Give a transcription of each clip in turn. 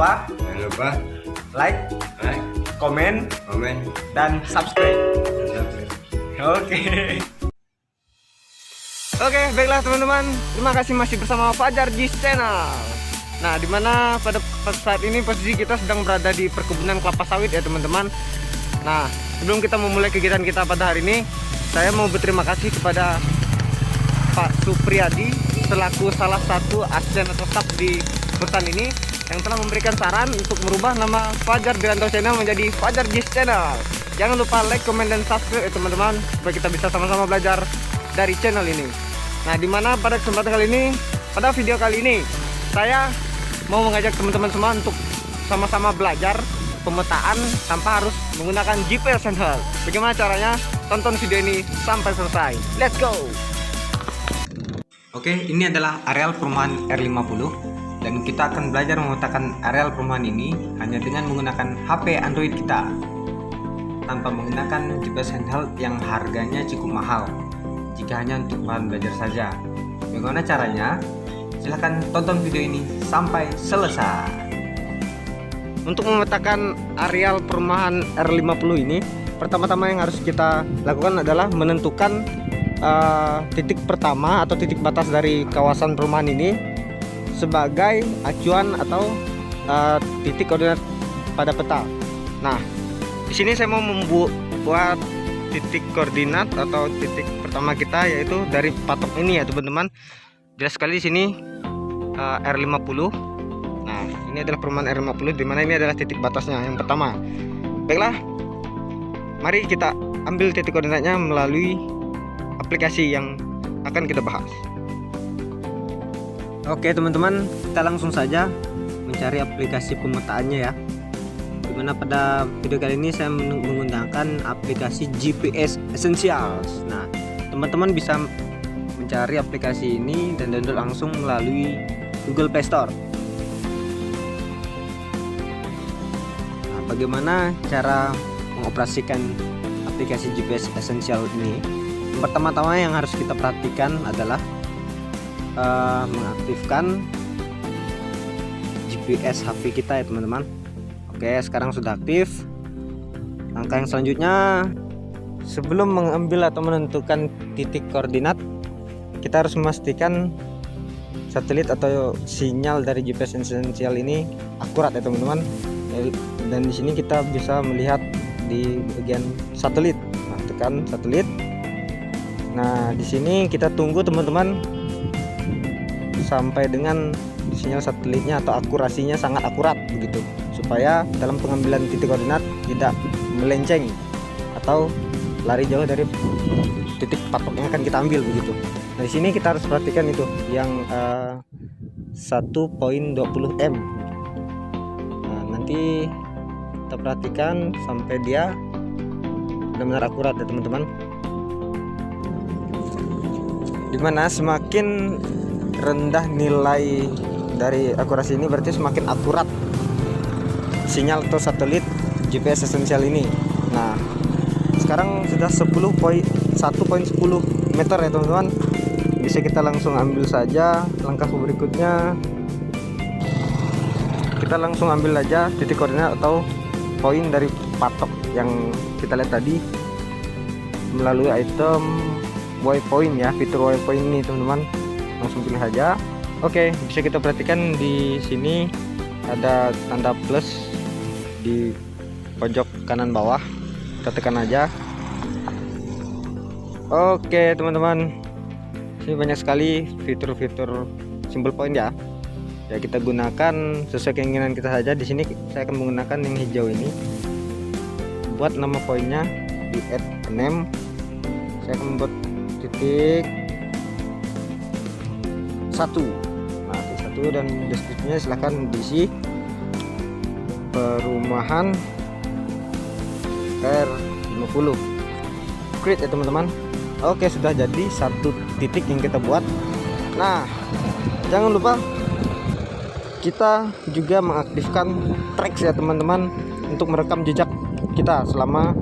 lupa like, komen, dan subscribe. Oke, baiklah teman-teman. Terima kasih masih bersama Fajar Gis Channel. Nah, dimana pada saat ini posisi kita sedang berada di perkebunan kelapa sawit ya teman-teman. Nah, sebelum kita memulai kegiatan kita pada hari ini, saya mau berterima kasih kepada Pak Supriyadi selaku salah satu asisten atau staff di perusahaan ini yang telah memberikan saran untuk merubah nama Fajar Biranto Channel menjadi Fajar Gis Channel. Jangan lupa like, komen, dan subscribe ya teman-teman, supaya kita bisa sama-sama belajar dari channel ini. Nah, dimana pada kesempatan kali ini, pada video kali ini, saya mau mengajak teman-teman semua untuk sama-sama belajar pemetaan tanpa harus menggunakan GPS handheld. Bagaimana caranya? Tonton video ini sampai selesai. Let's go! Oke, ini adalah areal perumahan R50 dan kita akan belajar memetakan areal perumahan ini hanya dengan menggunakan HP Android kita tanpa menggunakan GPS handheld yang harganya cukup mahal jika hanya untuk bahan belajar saja. Bagaimana caranya? Silahkan tonton video ini sampai selesai. Untuk memetakan areal perumahan R50 ini, pertama-tama yang harus kita lakukan adalah menentukan titik pertama atau titik batas dari kawasan perumahan ini sebagai acuan atau titik koordinat pada peta. Nah, di sini saya mau membuat titik koordinat atau titik pertama kita, yaitu dari patok ini ya teman-teman. Jelas sekali di sini R50. Nah, ini adalah perumahan R50 di mana ini adalah titik batasnya yang pertama. Baiklah, mari kita ambil titik koordinatnya melalui aplikasi yang akan kita bahas. Oke teman-teman, kita langsung saja mencari aplikasi pemetaannya ya. Dimana pada video kali ini saya menggunakan aplikasi GPS Essentials. Nah, teman-teman bisa mencari aplikasi ini dan download langsung melalui Google Play Store. Nah, bagaimana cara mengoperasikan aplikasi GPS Essential ini? Pertama-tama yang harus kita perhatikan adalah mengaktifkan GPS HP kita ya teman-teman. Oke, sekarang sudah aktif. Langkah yang selanjutnya, sebelum mengambil atau menentukan titik koordinat, kita harus memastikan satelit atau sinyal dari GPS Essential ini akurat ya teman-teman. Dan di sini kita bisa melihat di bagian satelit. Nah, tekan satelit. Nah, di sini kita tunggu teman-teman sampai dengan sinyal satelitnya atau akurasinya sangat akurat begitu, supaya dalam pengambilan titik koordinat tidak melenceng atau lari jauh dari titik patok yang akan kita ambil begitu. Nah, di sini kita harus perhatikan itu yang 1.20 m. Nah, nanti kita perhatikan sampai dia benar-benar akurat ya teman-teman. Dimana semakin rendah nilai dari akurasi ini berarti semakin akurat sinyal atau satelit GPS Essential ini. Nah, sekarang sudah 1.10 meter ya teman-teman. Bisa kita langsung ambil saja langkah berikutnya. Kita langsung ambil aja titik koordinat atau poin dari patok yang kita lihat tadi melalui item waypoint ya, fitur waypoint ini teman-teman. Langsung pilih aja. Oke, bisa kita perhatikan di sini ada tanda plus di pojok kanan bawah. Kita tekan aja. Oke teman-teman, sini banyak sekali fitur-fitur simbol poin ya. Ya, kita gunakan sesuai keinginan kita saja. Di sini saya akan menggunakan yang hijau ini. Buat nama poinnya di add name. Saya akan membuat titik 1. Nah, titik 1 dan deskripsinya silahkan diisi perumahan R50. Create ya teman-teman. Oke, sudah jadi satu titik yang kita buat. Nah, jangan lupa kita juga mengaktifkan tracks ya teman-teman untuk merekam jejak kita selama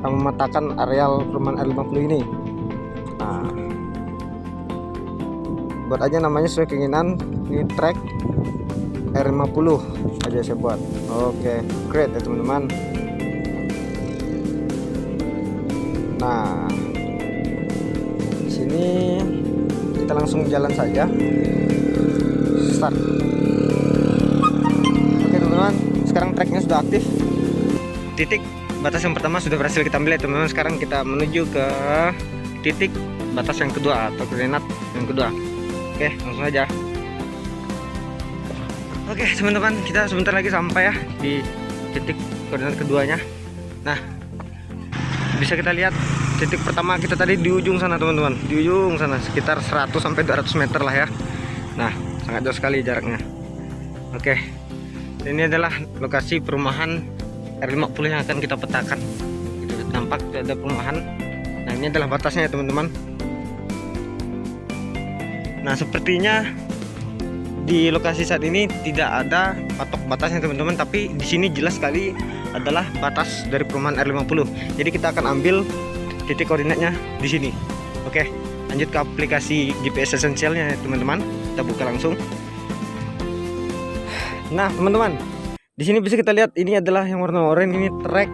memetakan areal perumahan R50 ini. Nah, buat aja namanya sesuai keinginan. Ini track R50 aja saya buat. Oke, great ya teman-teman. Nah, di sini kita langsung jalan saja. Start. Oke teman-teman, sekarang tracknya sudah aktif. Titik batas yang pertama sudah berhasil kita ambil ya teman-teman. Sekarang kita menuju ke titik batas yang kedua atau koordinat yang kedua. Oke, langsung aja. Oke teman-teman, kita sebentar lagi sampai ya di titik koordinat keduanya. Nah, bisa kita lihat titik pertama kita tadi di ujung sana teman-teman, di ujung sana sekitar 100 sampai 200 meter lah ya. Nah, sangat jauh sekali jaraknya. Oke, ini adalah lokasi perumahan R50 yang akan kita petakan. Itu nampak ada perumahan. Nah, ini adalah batasnya ya teman-teman. Nah, sepertinya di lokasi saat ini tidak ada patok batasnya teman-teman, tapi di sini jelas sekali adalah batas dari perumahan R50. Jadi kita akan ambil titik koordinatnya di sini. Oke, lanjut ke aplikasi GPS esensialnya ya teman-teman. Kita buka langsung. Nah teman-teman, di sini bisa kita lihat ini adalah yang warna oranye, ini track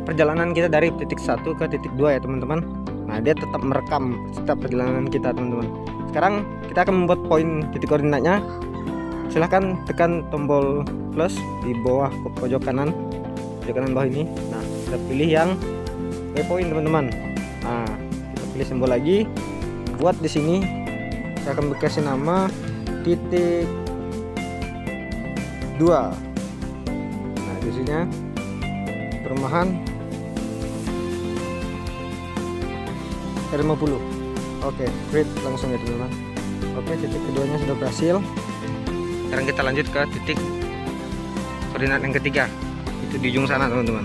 perjalanan kita dari titik 1 ke titik 2 ya teman-teman. Nah, dia tetap merekam setiap perjalanan kita teman-teman. Sekarang kita akan membuat poin titik koordinatnya. Silahkan tekan tombol plus di bawah pojok kanan bawah ini. Nah, kita pilih yang waypoint teman-teman. Nah, kita pilih simbol lagi. Buat di sini saya akan kasih nama titik 2. Nah, di sini perumahan R50. Oke, great, langsung ya teman-teman. Oke, titik keduanya sudah berhasil. Sekarang kita lanjut ke titik koordinat yang ketiga, itu di ujung sana teman-teman.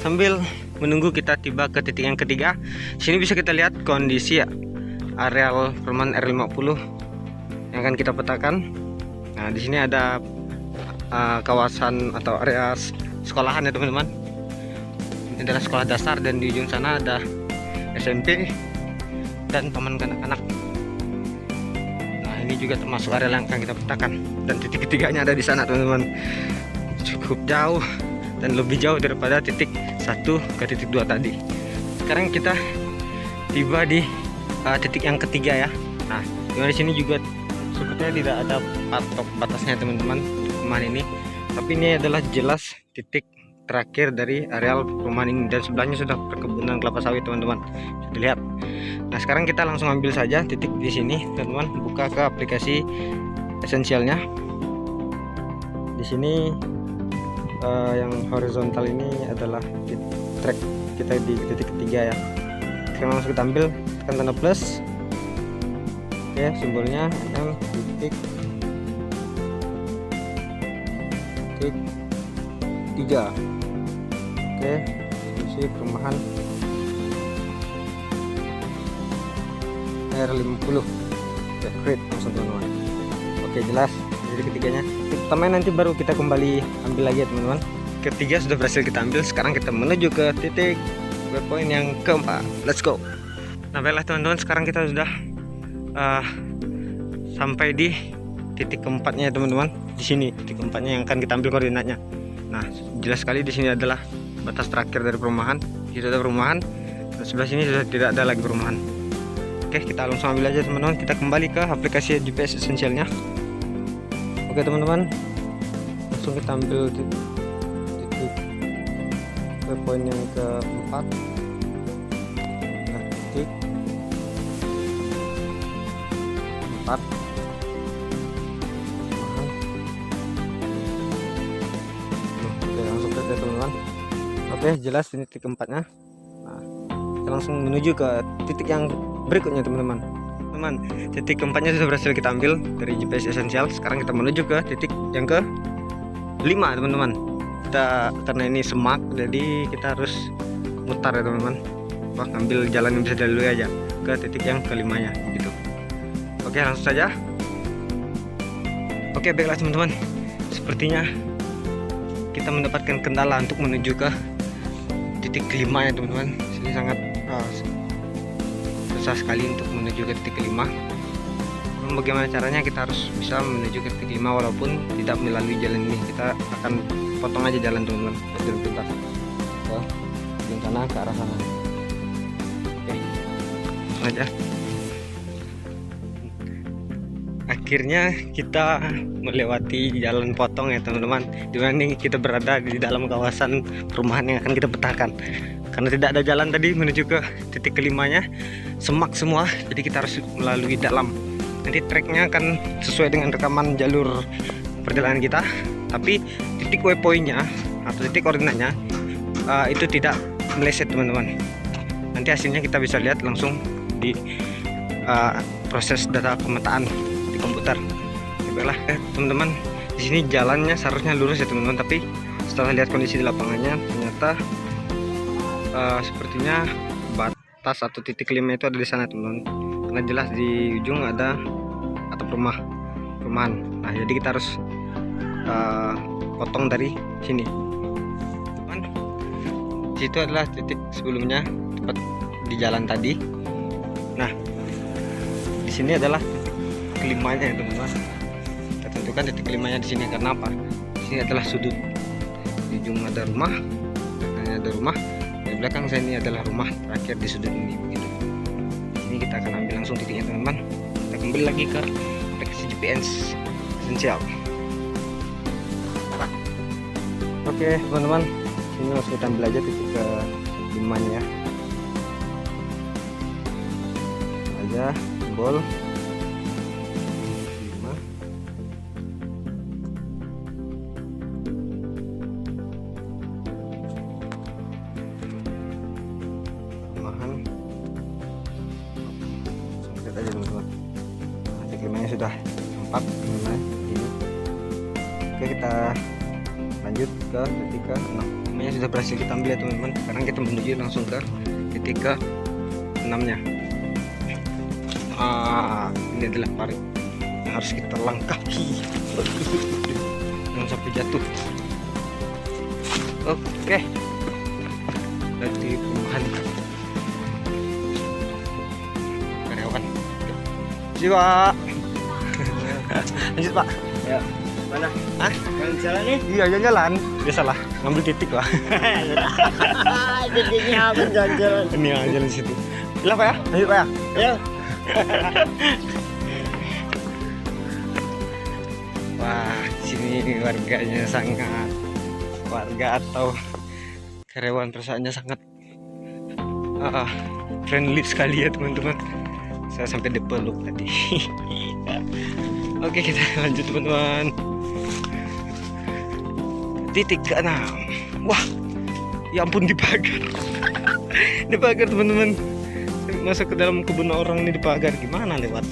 Sambil menunggu kita tiba ke titik yang ketiga, sini bisa kita lihat kondisi areal perumahan R50 yang akan kita petakan. Nah, di sini ada kawasan atau area sekolahan ya teman-teman. Ini adalah sekolah dasar dan di ujung sana ada SMP dan taman kanak-kanak. Ini juga termasuk area yang akan kita petakan, dan titik ketiganya ada di sana teman-teman. Cukup jauh dan lebih jauh daripada titik 1 ke titik 2 tadi. Sekarang kita tiba di titik yang ketiga ya. Nah, di sini juga sebetulnya tidak ada patok batasnya teman-teman perumahan ini, tapi ini adalah jelas titik terakhir dari areal perumahan ini, dan sebelahnya sudah perkebunan kelapa sawit teman-teman. Bisa dilihat. Nah, sekarang kita langsung ambil saja titik di sini teman-teman. Buka ke aplikasi esensialnya. Di sini yang horizontal ini adalah track kita di titik ketiga ya. Sekarang langsung kita ambil, tekan tanda plus. Oke, simbolnya M titik 3. Oke, posisi perumahan R50. Oke, great, langsung teman-teman. Oke, jelas jadi ketiganya. Pertama nanti baru kita kembali ambil lagi ya teman-teman. Ketiga sudah berhasil kita ambil. Sekarang kita menuju ke titik waypoint yang keempat. Let's go. Nah, baiklah teman-teman, sekarang kita sudah sampai di titik keempatnya ya teman-teman. Di sini titik keempatnya yang akan kita ambil koordinatnya. Nah, jelas sekali di sini adalah batas terakhir dari perumahan. Di situ ada perumahan, dan sebelah sini sudah tidak ada lagi perumahan. Oke, kita langsung ambil aja teman-teman. Kita kembali ke aplikasi GPS esensialnya. Oke teman-teman, langsung kita ambil titik waypoint yang keempat. Nah, titik 4. Oke, langsung ke teman-teman. Oke, jelas ini titik keempatnya. Nah, kita langsung menuju ke titik yang berikutnya teman-teman. Titik keempatnya sudah berhasil kita ambil dari GPS esensial. Sekarang kita menuju ke titik yang ke-5 teman-teman. Karena ini semak, jadi kita harus mutar ya teman-teman. Wah, ngambil jalan yang bisa dilalui aja ke titik yang ke-5-nya gitu. Oke, langsung saja. Oke, baiklah teman-teman, sepertinya kita mendapatkan kendala untuk menuju ke titik ke-5 ya teman-teman. Ini sangat susah sekali untuk menuju ke titik ke-5. bagaimana caranya kita harus bisa menuju ke titik 5 walaupun tidak melalui jalan ini. Kita akan potong aja jalan teman-teman, jalan pintas ke ujung sana, ke arah sana. Oke, langsung aja. Akhirnya kita melewati jalan potong ya teman-teman, dimana kita berada di dalam kawasan perumahan yang akan kita petakan. Karena tidak ada jalan tadi menuju ke titik kelimanya, semak semua, jadi kita harus melalui dalam. Nanti treknya akan sesuai dengan rekaman jalur perjalanan kita, tapi titik waypointnya atau titik koordinatnya itu tidak meleset teman-teman. Nanti hasilnya kita bisa lihat langsung di proses data pemetaan di komputer. Baiklah teman-teman, di sini jalannya seharusnya lurus ya teman-teman, tapi setelah lihat kondisi di lapangannya ternyata sepertinya batas atau titik 5 itu ada di sana teman-teman, karena jelas di ujung ada atau perumahan. Nah jadi kita harus potong dari sini teman. Situ adalah titik sebelumnya tepat di jalan tadi. Nah di sini adalah kelimanya ya teman-teman. Kita tentukan titik kelimanya di sini karena apa? Di sini adalah sudut. Di ujung ada rumah, belakangnya ada rumah, di belakang saya ini adalah rumah terakhir di sudut ini. Begitu. Ini kita akan ambil langsung titiknya teman-teman. Kita kembali lagi ke aplikasi GPS esensial. Oke teman-teman, sini langsung kita ambil aja titik ke 5 ya. Aja tombol 5. Perumahan. Lihat aja teman-teman. Titik 5-nya sudah nampak teman-teman ini. Oke, kita lanjut ke titik ke 6. Namanya sudah berhasil kita ambil ya teman-teman. Sekarang kita menuju langsung ke titik ke 6-nya. Ini adalah parit yang harus kita langkahi. Jangan sampai jatuh. Oke, dari perumahan karyawan. Siwa. Lanjut Pak. Ya. Mana? Hah? Jalan nih? Iya jalan. Biasalah ngambil titik lah. Titiknya apa jalan? Ini ya, jalan di situ. Lah Pak ya? Lanjut Pak ya? Ya. Wah, sini warganya sangat, warga atau karyawan perusahaannya sangat friendly sekali ya teman-teman. Saya sampai dipeluk tadi. Oke, kita lanjut teman-teman. Titik ke-6. Wah, ya ampun dipagar. Dipagar teman-teman. Masuk ke dalam kebun orang ini dipagar, gimana lewat?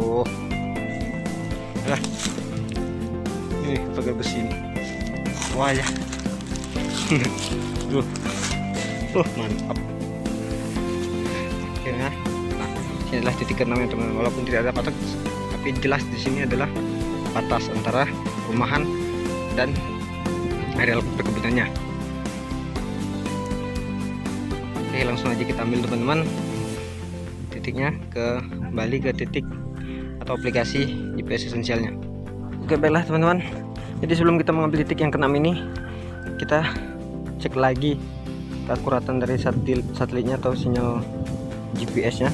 Oh, lah, ini pagar besi ini. Wah ya, mantap. Oke, nah, ini adalah titik ke-6 ya teman-teman. Walaupun tidak ada patok, tapi jelas di sini adalah batas antara perumahan dan areal perkebunannya. Oke, langsung aja kita ambil teman-teman titiknya, kembali ke titik atau aplikasi GPS esensialnya. Oke baiklah teman-teman, jadi sebelum kita mengambil titik yang ke-6 ini, kita cek lagi keakuratan dari satelitnya atau sinyal GPS nya.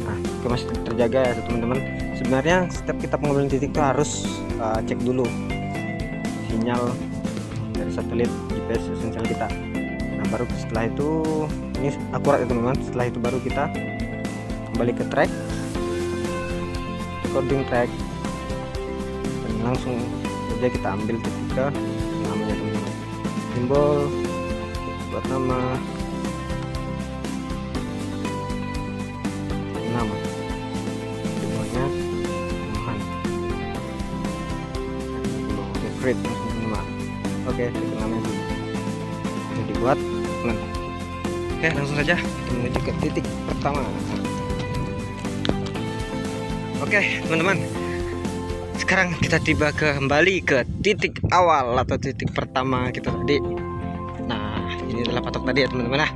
Nah, masih terjaga ya teman-teman. Sebenarnya setiap kita pengambilan titik itu harus cek dulu sinyal dari satelit GPS esensial kita. Nah baru setelah itu, ini akurat ya teman-teman, setelah itu baru kita kembali ke track, recording track, dan langsung saja kita ambil titik ke namanya teman-teman. Simbol buat nama simbolnya perumahan. Favorite teman-teman. Oke, namanya dulu jadi buat teman. Oke, langsung saja kita menuju ke titik pertama. Oke teman-teman, sekarang kita tiba kembali ke titik awal atau titik pertama kita tadi. Nah ini adalah patok tadi ya teman-teman. Nah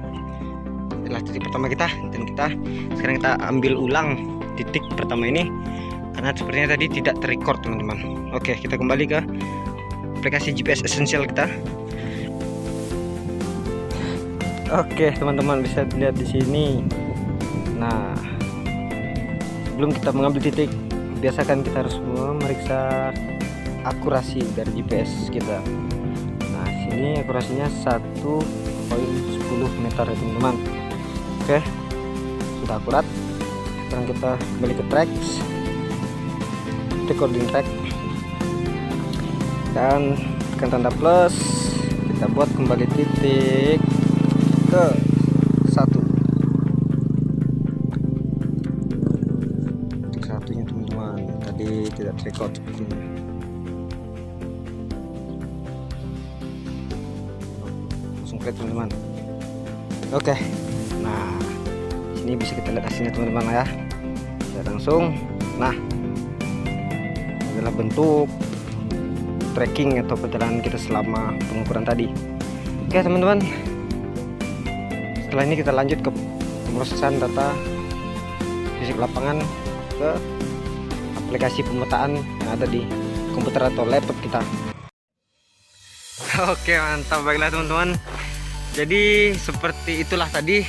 adalah titik pertama kita, dan sekarang kita ambil ulang titik pertama ini karena sepertinya tadi tidak terrecord teman-teman. Oke, kita kembali ke aplikasi GPS Essential kita. Oke teman-teman, bisa dilihat di sini. Nah, sebelum kita mengambil titik, biasakan kita harus memeriksa akurasi dari GPS kita. Nah, sini akurasinya 1,10 meter ya teman-teman. Oke, sudah akurat. Sekarang kita kembali ke tracks, recording track, dan tekan tanda plus. Kita buat kembali titik ke 1. Satunya teman-teman, tadi tidak record sepertinya. Langsung play teman-teman. Oke, nah sini bisa kita lihat hasilnya teman-teman ya. Lihat langsung. Nah, adalah bentuk tracking atau perjalanan kita selama pengukuran tadi. Oke teman-teman, setelah ini kita lanjut ke pemrosesan data fisik lapangan ke aplikasi pemetaan yang ada di komputer atau laptop kita. Oke, mantap. Baiklah teman-teman, jadi seperti itulah tadi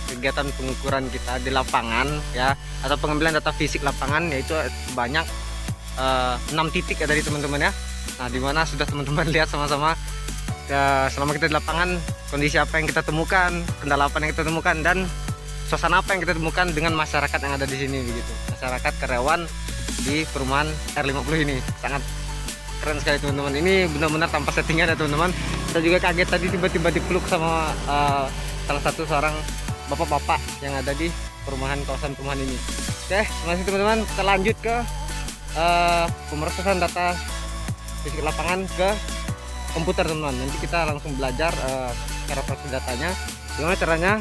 kegiatan pengukuran kita di lapangan ya, atau pengambilan data fisik lapangan, yaitu banyak 6 titik ya tadi teman-teman ya. Nah, dimana sudah teman-teman lihat sama-sama ya, selama kita di lapangan, kondisi apa yang kita temukan, kendala apa yang kita temukan, dan suasana apa yang kita temukan dengan masyarakat yang ada di sini begitu. Masyarakat karyawan di perumahan R50 ini sangat keren sekali teman-teman. Ini benar-benar tanpa settingan ya teman-teman. Saya juga kaget tadi tiba-tiba dipeluk sama salah satu seorang bapak-bapak yang ada di kawasan perumahan ini. Oke, terima kasih teman-teman. Kita lanjut ke pemrosesan data fisik lapangan ke komputer teman-teman. Nanti kita langsung belajar cara proses datanya, gimana caranya